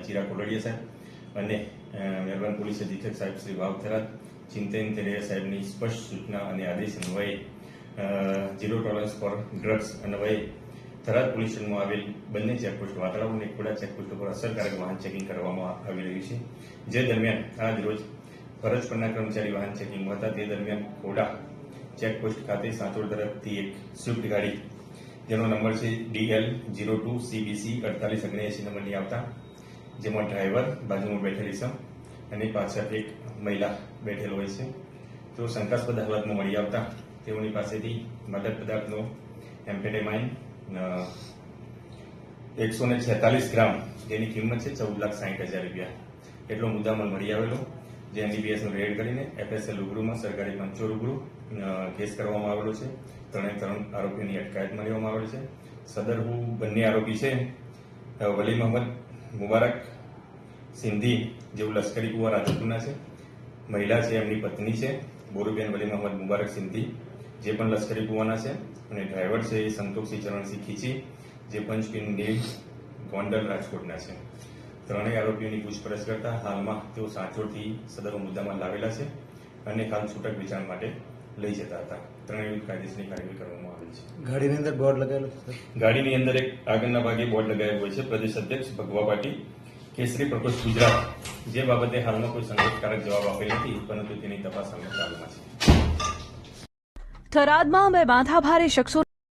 ચિરાગ કોલડિયા સાહેબ અને મહેરબાન પોલીસ અધિક્ષક સાહેબ શ્રી વાવ થરાદ ચિંતન તેરેયા સાહેબની સ્પષ્ટ સૂચના અને આદેશ અન્વયે ઝીરો ટોલરન્સ ફોર ડ્રગ્સ અન્વયે થરાદ પોલીસ સ્ટેશનમાં આવેલ બંને ચેકપોસ્ટ વાતળાવ અને ખોડા ચેકપોસ્ટ પર અસરકારક વાહન ચેકિંગ કરવામાં આવી રહ્યું છે, જે દરમિયાન આજ રોજ ફરજ પરના કર્મચારી વાહન ચેકિંગમાં હતા. તે દરમિયાન ખોડા ચેકપોસ્ટ ખાતે સાંચોડ તરફથી એક સ્વિફ્ટ ગાડી જેનો નંબર છે DL02CBC 4879 નંબરની આવતા, જેમાં ડ્રાઈવર, બાજુમાં બેઠેલી સમ અને પાછળ એક મહિલા બેઠેલ હોય છે. તો શંકાસ્પદ હાલતમાં મળી આવતા તેઓની પાસેથી માદક પદાર્થનો એમ્ફેટામાઇન 146 ગ્રામ, જેની કિંમત છે 14,60,000 રૂપિયા એટલો મુદ્દામાલ મળી આવેલો, જે NDPSનું રેડ કરીને FSL રૂબરૂમાં સરકારી પંચો રૂબરૂ કેસ કરવામાં આવેલો છે. ત્રણ આરોપીઓની અટકાયત લેવામાં આવેલ છે. સદરહુ બંને આરોપી છે વલી મોહમ્મદ મુબારક સિંધી, જેઓ લશ્કરી કુંવર રાજપુરના છે. મહિલા છે એમની પત્ની છે બોરુબેન વલી મોહમ્મદ મુબારક સિંધી, જે પણ લશ્કરી કુંવરના છે. અને ડ્રાઈવર છે એ સંતોષસિંહ ચરણસિંહ ખીચી, જે પંચપિન દેવ ગોંડલ રાજકોટના છે. ત્રણેય આરોપીઓની પૂછપરછ કરતા હાલમાં તેઓ સાંચોડથી સદરનો મુદ્દામાલ લાવેલા છે અને હાલ છૂટક વેચાણ માટે લઈ જતા હતા. ત્રણેય કાયદેસરની કાર્યવાહી કરવામાં આવી છે. ગાડીની અંદર બોર્ડ લગાવેલું છે? ગાડીની અંદર એક આગળના ભાગે બોર્ડ લગાવેલું હોય છે, પ્રદેશ અધ્યક્ષ ભગવા પાટી, કેસરી પ્રકોષ્ઠ ગુજરાત, જે બાબતે હાલમાં કોઈ સંતોષકારક જવાબ આપેલ નથી, પરંતુ તેની તપાસ હાલમાં ચાલુમાં છે. થરાદમાં બે માથાભારે શખ્સો